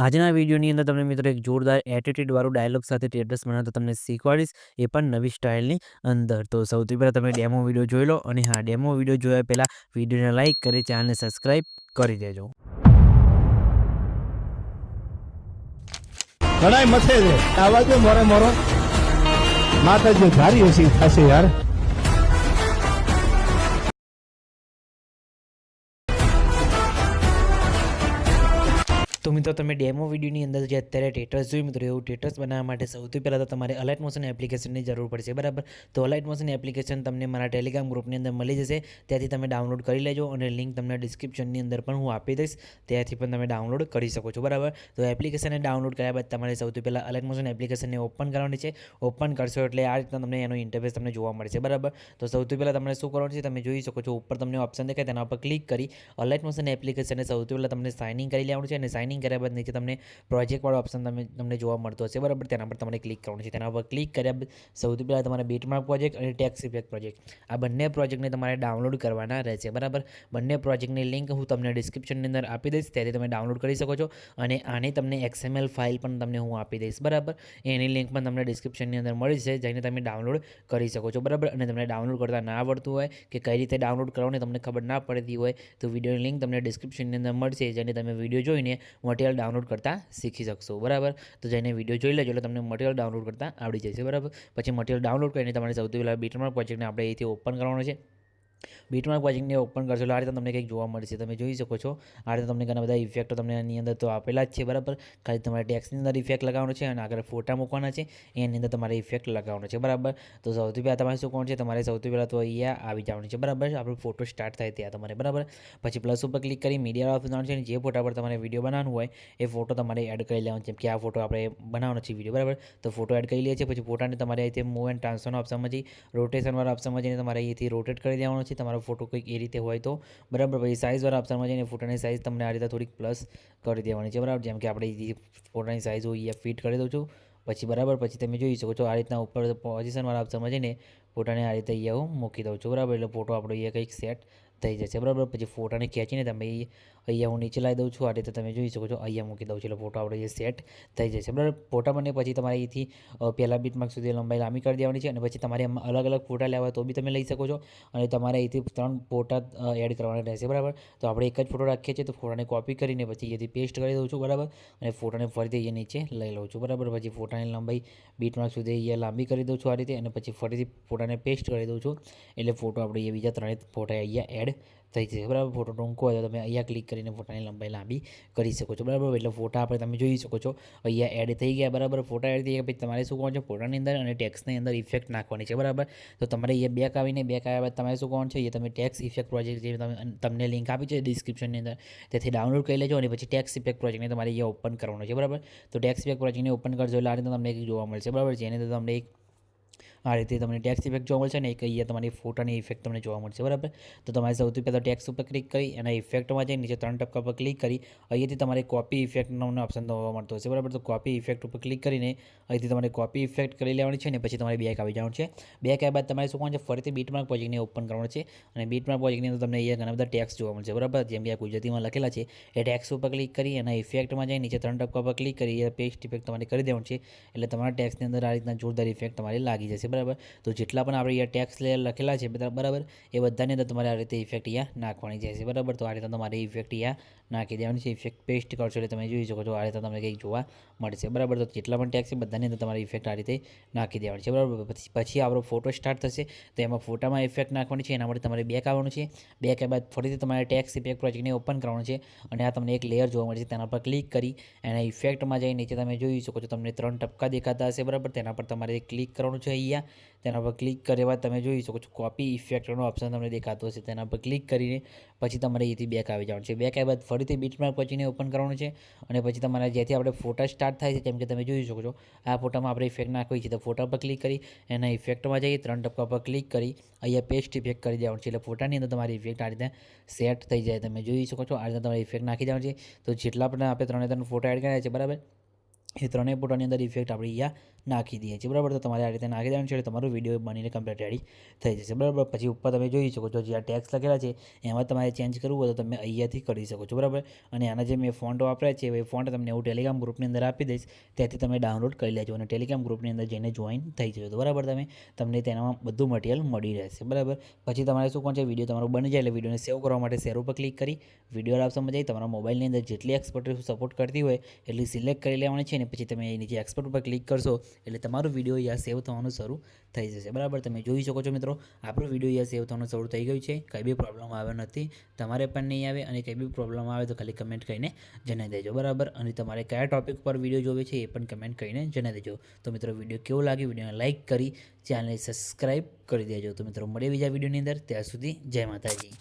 આજના વિડીયોની અંદર તમને મિત્રો એક જોરદાર એટીટ્યુડ વાળું ડાયલોગ સાથે સ્ટેટસ બનાવતા તમને શીખવાડીશ, એ પણ નવી સ્ટાઇલની અંદર. તો સૌથી પહેલાં તમે ડેમો વિડીયો જોઈ લો, અને હા, ડેમો વિડીયો જોયા પહેલાં વિડીયોને લાઇક કરી ચેનલને સબસ્ક્રાઇબ કરી દેજો. ઘણાય મથે છે આવા જો મોરે મોરો માતાજી ધારી હસી થશે યાર. તો મિત્રો તમે ડેમો વિડીયોની અંદર જે અત્યારે સ્ટેટસ જોયું મિત્રો, એવું સ્ટેટસ બનાવવા માટે સૌથી પહેલાં તો તમારે અલાઇટ મોશન એપ્લિકેશનની જરૂર પડશે, બરાબર. તો અલાઇટ મોશન એપ્લિકેશન તમને મારા ટેલિગ્રામ ગ્રુપની અંદર મળી જશે, ત્યાંથી તમે ડાઉનલોડ કરી લેજો, અને લિંક તમને ડિસ્ક્રિપ્શનની અંદર પણ હું આપી દઈશ, ત્યાંથી પણ તમે ડાઉનલોડ કરી શકો છો, બરાબર. તો એપ્લિકેશનને ડાઉનલોડ કર્યા બાદ તમારે સૌથી પહેલાં અલાઇટ મોશન એપ્લિકેશનને ઓપન કરવાની છે. ઓપન કરશો એટલે આ રીતના તમને એનો ઇન્ટરફેસ તમને જોવા મળશે, બરાબર. તો સૌથી પહેલાં તમારે શું કરવાનું છે, તમે જોઈ શકો છો ઉપર તમને ઓપ્શન દેખાય, તેના પર ક્લિક કરી અલાઇટ મોશન એપ્લિકેશનને સૌથી પહેલાં તમને સાઇન ઇન કરી લેવાનું છે, અને સાઇન ઇન કર્યા બાદ નીચે તમને પ્રોજેક્ટવાળો ઓપ્શન તમને જોવા મળતો હશે, બરાબર. તેના પર તમારે ક્લિક કરવાનું છે. તેના પર ક્લિક કર્યા બાદ સૌથી પહેલાં તમારે બીટમાર્ક પ્રોજેક્ટ અને ટેક્સ ઇફેક્ટ પ્રોજેક્ટ, આ બંને પ્રોજેક્ટને તમારે ડાઉનલોડ કરવાના રહેશે, બરાબર. બંને પ્રોજેક્ટની લિંક હું તમને ડિસ્ક્રિપ્શનની અંદર આપી દઈશ, ત્યાંથી તમે ડાઉનલોડ કરી શકો છો, અને આની તમને XML ફાઇલ પણ તમને હું આપી દઈશ, બરાબર. એની લિંક પણ તમને ડિસ્ક્રિપ્શનની અંદર મળી છે, જઈને તમે ડાઉનલોડ કરી શકો છો, બરાબર. અને તમને ડાઉનલોડ કરતા ના આવડતું હોય કે કઈ રીતે ડાઉનલોડ કરવાની તમને ખબર ના પડતી હોય, તો વિડીયોની લિંક તમને ડિસ્ક્રિપ્શનની અંદર મળશે, જેને તમે વિડીયો જોઈને મટીરિયલ ડાઉનલોડ કરતા શીખી શકશો, બરાબર. તો જઈને વિડીયો જોઈ લેજો, એટલે તમને મટીરિયલ ડાઉનલોડ કરતા આવડી જશે, બરાબર. પછી મટીરિયલ ડાઉનલોડ કરીને તમારે સૌથી પહેલાં બીટમાર્ક પ્રોજેક્ટને આપણે અહીંથી ઓપન કરવાનો છે. બીટમાર્ક પ્રોજેક્ટને ઓપન કરશો એટલે આ રીતે તમને કંઈક જોવા મળશે, તમે જોઈ શકો છો. આ રીતે તમને ઘણા બધા ઇફેક્ટો તમને આની અંદર તો આપેલા જ છે, બરાબર. ખાલી તમારે ટેક્સની અંદર ઇફેક્ટ લગાવવાનો છે, અને આગળ ફોટા મૂકવાના છે, એની અંદર તમારે ઇફેક્ટ લગાવવાનો છે, બરાબર. તો સૌથી પહેલાં તમારે શું કરવાનું છે, તમારે સૌથી પહેલાં તો અહીંયા આવી જવાનું છે, બરાબર. આપણો ફોટો સ્ટાર્ટ થાય ત્યાં તમારે, બરાબર. પછી પ્લસ ઉપર ક્લિક કરી મીડિયા ઓપ્શન જવાનું છે, અને જે ફોટા પર તમારે વિડીયો બનાવવાનું હોય એ ફોટો તમારે એડ કરી લેવાનો છે, કે આ ફોટો આપણે બનાવવાનો છે વિડીયો, બરાબર. તો ફોટો એડ કરી લઈએ છીએ. પછી ફોટાને તમારે અહીંથી મૂવ એન્ડ ટ્રાન્સફરના ઓપ્શનમાં જઈ રોટેશનવાળા ઓપ્શનમાં જઈને તમારે અહીંથી રોટેટ કરી દેવાનો છે, તમારો ફોટો કંઈક એ રીતે હોય તો, બરાબર. પછી સાઇઝવાળા ઓપ્શનમાં જઈને ફોટાની સાઇઝ તમને આ રીતે થોડીક પ્લસ કરી દેવાની છે, બરાબર. જેમ કે આપણે ફોટાની સાઇઝ હોય એ ફિટ કરી દઉં છું. પછી બરાબર, પછી તમે જોઈ શકો છો આ રીતના ઉપર પોઝિશનવાળા ઓપ્શનમાં જઈને ફોટાને આ રીતે અહીંયા હું મૂકી દઉં છું, બરાબર. એટલે ફોટો આપણો અહીંયા કંઈક સેટ થઈ જશે, બરાબર. પછી ફોટાને ખેંચીને તમે અહીંયા હું નીચે લાવી દઉં છું, આ રીતે તમે જોઈ શકો છો, અહીંયા મૂકી દઉં છું, એટલે ફોટો આપણે અહીંયા સેટ થઈ જશે, બરાબર. ફોટા બને પછી તમારે અહીંથી પહેલાં બીટમાર્ક સુધી લંબાઈ લાંબી કરી દેવાની છે, અને પછી તમારે એમાં અલગ અલગ ફોટા લેવા હોય તો બી તમે લઈ શકો છો, અને તમારે અહીંથી 3 ફોટા એડ કરવાના રહેશે, બરાબર. તો આપણે એક જ ફોટો રાખીએ છીએ, તો ફોટાને કોપી કરીને પછી અહીંયાથી પેસ્ટ કરી દઉં છું, બરાબર. અને ફોટાને ફરીથી અહીંયા નીચે લઈ લઉં છું, બરાબર. પછી ફોટાની લંબાઈ બીટમાર્ક સુધી અહીંયા લાંબી કરી દઉં છું આ રીતે, અને પછી ફરીથી ફોટાને પેસ્ટ કરી દઉં છું, એટલે ફોટો આપણે એ બીજા 3 ફોટા અહીંયા એડ થઈ જશે, બરાબર. ફોટો ટૂંકો હોય તો તમે અહીંયા ક્લિક કરીને ફોટાની લંબાઈ લાંબી કરી શકો છો, બરાબર. એટલે ફોટા આપણે તમે જોઈ શકો છો અહીંયા એડ થઈ ગયા, બરાબર. ફોટા એડ થઈ ગયા પછી તમારે શું કરવાનું છે, ફોટાની અંદર અને ટેક્સની અંદર ઇફેક્ટ નાખવાની છે, બરાબર. તો તમારે અહીંયા બેક આવીને બેક આવ્યા બાદ તમારે શું કરવાનું છે, એ તમે ટેક્સ ઇફેક્ટ પ્રોજેક્ટ જે તમને લિંક આપી છે ડિસ્ક્રિપ્શનની અંદર, તેથી ડાઉનલોડ કરી લેજો, અને પછી ટેક્સ ઇફેક્ટ પ્રોજેક્ટને તમારે અહીંયા ઓપન કરવાનો છે, બરાબર. તો ટેક્સ ઇફેક્ટ પ્રોજેક્ટને ઓપન કરજો એટલે આ રીતે તમને એક જોવા મળશે, બરાબર. જેની અંદર તમને એક આ રીતે તમને ટેક્સ ઇફેક્ટ જોવા મળશે, ને એક અહીંયા તમારી ફોટાની ઇફેક્ટ તમને જોવા મળશે, બરાબર. તો તમારે સૌથી પહેલાં ટેક્સ ઉપર ક્લિક કરી એના ઇફેક્ટમાં જઈ નીચે 3 ટપકા પર ક્લિક કરી અહીંયાથી તમારે કોપી ઇફેક્ટનો ઓપ્શન જોવા મળતો હશે, બરાબર. તો કોપી ઇફેક્ટ ઉપર ક્લિક કરીને અહીંથી તમારે કોપી ઇફેક્ટ કરી લેવાની છે, ને પછી તમારે બેક આવી જવાનું છે. બેક આવ્યા બાદ તમારે શું કરવાનું છે, ફરીથી બીટમાર્ક પ્રોજેક્ટને ઓપન કરવાનું છે, અને બીટમાર્ક પ્રોજેક્ટની અંદર તમને અહીંયા ઘણા બધા ટેક્સ જોવા મળશે, બરાબર. જેમ કે આ ગુજરાતીમાં લખેલા છે, એ ટેક્સ ઉપર ક્લિક કરી એના ઇફેક્ટમાં જઈ નીચે 3 ટપકા પર ક્લિક કરી પેસ્ટ ઇફેક્ટ તમારે કરી દેવાનું છે, એટલે તમારા ટેક્સની અંદર આ રીતના જોરદાર ઇફેક્ટ તમારે લાગી જશે, બરાબર. તો જેટલા પણ આપણે અહીંયા ટેક્સ લખેલા છે બધા, બરાબર, એ બધાની અંદર તમારે આ રીતે ઇફેક્ટ અહીંયા નાખવાની છે, બરાબર. તો આ રીતે તમારે ઇફેક્ટ અહીંયા નાખી દેવાની છે. ઇફેક્ટ પેસ્ટ કરશો એટલે તમે જોઈ શકો છો આ રીતે તમને કંઈક જોવા મળશે, બરાબર. તો જેટલા પણ ટેક્સ છે બધાની અંદર તમારે ઇફેક્ટ આ રીતે નાખી દેવાની છે, બરાબર. પછી આપણો ફોટો સ્ટાર્ટ થશે, તો એમાં ફોટામાં ઇફેક્ટ નાખવાની છે, એના માટે તમારે બેક આવવાનું છે. બેક આવ્યા બાદ ફરીથી તમારે ટેક્સ ઇફેક્ટ પ્રોજેક્ટને ઓપન કરવાનું છે, અને આ તમને એક લેયર જોવા મળશે, તેના પર ક્લિક કરી એના ઇફેક્ટમાં જઈ નીચે તમે જોઈ શકો છો તમને 3 ટપકા દેખાતા હશે, બરાબર. તેના પર તમારે ક્લિક કરવાનું છે અહીંયા. તેના પર ક્લિક કર્યા બાદ તમે જોઈ શકો છો કોપી ઇફેક્ટનો ઓપ્શન તમને દેખાતો હશે, તેના પર ક્લિક કરીને પછી તમારે અહીંથી બેક આવી જવાનું છે. બેક આવ્યા બાદ ફરીથી બીટમાર્ક પછીને ઓપન કરવાનું છે, અને પછી તમારા જેથી આપણે ફોટા સ્ટાર્ટ થાય છે, જેમ કે તમે જોઈ શકો છો આ ફોટામાં આપણે ઇફેક્ટ નાખવી છે, તો ફોટા પર ક્લિક કરી એના ઇફેક્ટમાં જઈ 3 ટપકા પર ક્લિક કરી અહીંયા પેસ્ટ ઇફેક્ટ કરી દેવાનું છે, એટલે ફોટાની અંદર તમારી ઇફેક્ટ આ રીતે સેટ થઈ જાય, તમે જોઈ શકો છો આ રીતે તમારે ઇફેક્ટ નાખી દેવાનું છે. તો જેટલા પણ આપણે 3 ફોટા એડ કર્યા છે, બરાબર, એ ત્રણેય ફોટાની અંદર ઇફેક્ટ આપણે અહીંયા નાખી દઈએ છીએ, બરાબર. તો તમારે આ રીતે નાખી દેવાનું છે એટલે તમારો વિડીયો બનીને કમ્પ્લીટ રેડી થઈ જશે, બરાબર. પછી ઉપર તમે જોઈ શકો છો જે આ ટેક્સ લખેલા છે એમાં તમારે ચેન્જ કરવું હોય તો તમે અહીંયાથી કરી શકો છો, બરાબર. અને આના જે મેં ફોન્ટ વાપર્યા છે એ ફોન્ટ તમને હું ટેલિગ્રામ ગ્રુપની અંદર આપી દઈશ, ત્યાંથી તમે ડાઉનલોડ કરી લેજો અને ટેલિગ્રામ ગ્રુપની અંદર જઈને જોઈન થઈ જજો, તો બરાબર. તમને તેનામાં બધું મટીરિયલ મળી રહેશે, બરાબર. પછી તમારે શું કોણ છે, વિડીયો તમારો બની જાય એટલે વિડીયોને સેવ કરવા માટે શેર ઉપર ક્લિક કરી વિડીયો આપશો મજા આવી તમારા મોબાઈલની અંદર જેટલી એક્સપર્ટ સપોર્ટ કરતી હોય એટલી સિલેક્ટ કરી લેવાની છે, અને પછી તમે નીચે એક્સપર્ટ ઉપર ક્લિક કરશો એટલે તમારો વિડીયો અહીંયા સેવ થવાનું શરૂ થઈ જશે, બરાબર. તમે જોઈ શકો છો મિત્રો, આપણો વિડીયો અહીંયા સેવ થવાનું શરૂ થઈ ગયું છે, કંઈ બી પ્રોબ્લેમ આવ્યો નથી, તમારે પણ નહીં આવે. અને કંઈ બી પ્રોબ્લેમ આવે તો ખાલી કમેન્ટ કરીને જણાવી દેજો, બરાબર. અને તમારે કયા ટોપિક પર વિડીયો જોવે છે એ પણ કમેન્ટ કરીને જણાવી દેજો. તો મિત્રો વિડીયો કેવો લાગ્યો, વિડીયોને લાઇક કરી ચેનલને સબસ્ક્રાઈબ કરી દેજો. તો મિત્રો મળીએ બીજા વિડીયોની અંદર, ત્યાં સુધી જય માતાજી.